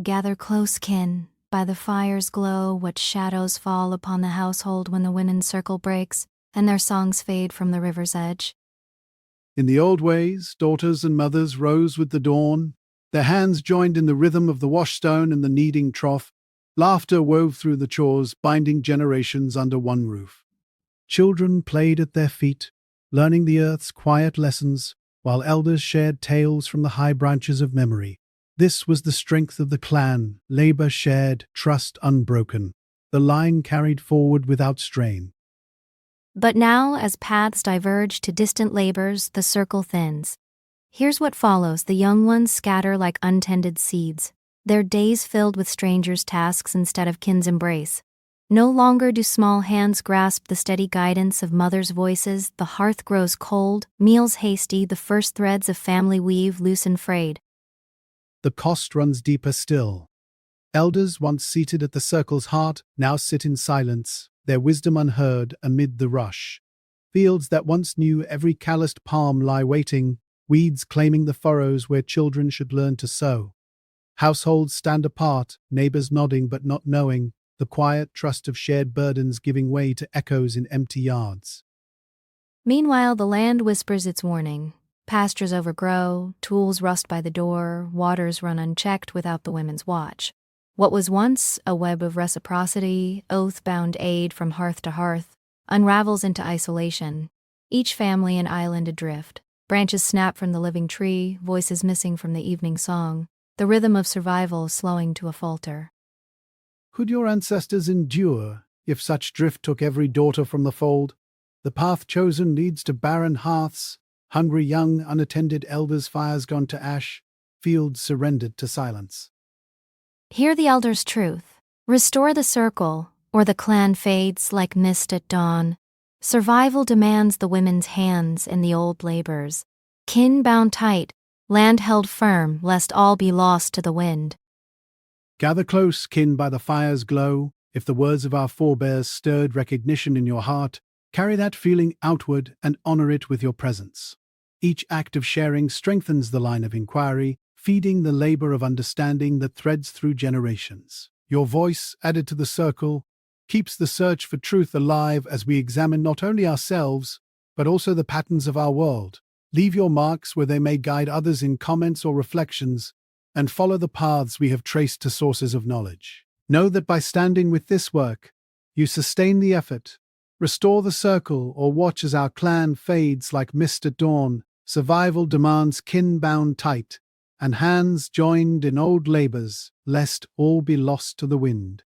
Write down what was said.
Gather close, kin. By the fire's glow, what shadows fall upon the household when the women's circle breaks, and their songs fade from the river's edge. In the old ways, daughters and mothers rose with the dawn, their hands joined in the rhythm of the washstone and the kneading trough. Laughter wove through the chores, binding generations under one roof. Children played at their feet, learning the earth's quiet lessons, while elders shared tales from the high branches of memory. This was the strength of the clan, labor shared, trust unbroken, the line carried forward without strain. But now, as paths diverge to distant labors, the circle thins. Here's what follows: the young ones scatter like untended seeds, their days filled with strangers' tasks instead of kin's embrace. No longer do small hands grasp the steady guidance of mothers' voices. The hearth grows cold, meals hasty, the first threads of family weave loose and frayed. The cost runs deeper still. Elders once seated at the circle's heart now sit in silence, their wisdom unheard amid the rush. Fields that once knew every calloused palm lie waiting, weeds claiming the furrows where children should learn to sow. Households stand apart, neighbors nodding but not knowing, the quiet trust of shared burdens giving way to echoes in empty yards. Meanwhile, the land whispers its warning. Pastures overgrow, tools rust by the door, waters run unchecked without the women's watch. What was once a web of reciprocity, oath-bound aid from hearth to hearth, unravels into isolation. Each family an island adrift. Branches snap from the living tree, voices missing from the evening song, the rhythm of survival slowing to a falter. Could your ancestors endure if such drift took every daughter from the fold? The path chosen leads to barren hearths, hungry young, unattended elders, fires gone to ash, fields surrendered to silence. Hear the elder's truth. Restore the circle, or the clan fades like mist at dawn. Survival demands the women's hands in the old labors. Kin bound tight, land held firm, lest all be lost to the wind. Gather close, kin, by the fire's glow. If the words of our forebears stirred recognition in your heart, carry that feeling outward and honor it with your presence. Each act of sharing strengthens the line of inquiry, feeding the labor of understanding that threads through generations. Your voice, added to the circle, keeps the search for truth alive as we examine not only ourselves, but also the patterns of our world. Leave your marks where they may guide others in comments or reflections, and follow the paths we have traced to sources of knowledge. Know that by standing with this work, you sustain the effort, restore the circle, or watch as our clan fades like mist at dawn. Survival demands kin bound tight, and hands joined in old labors, lest all be lost to the wind.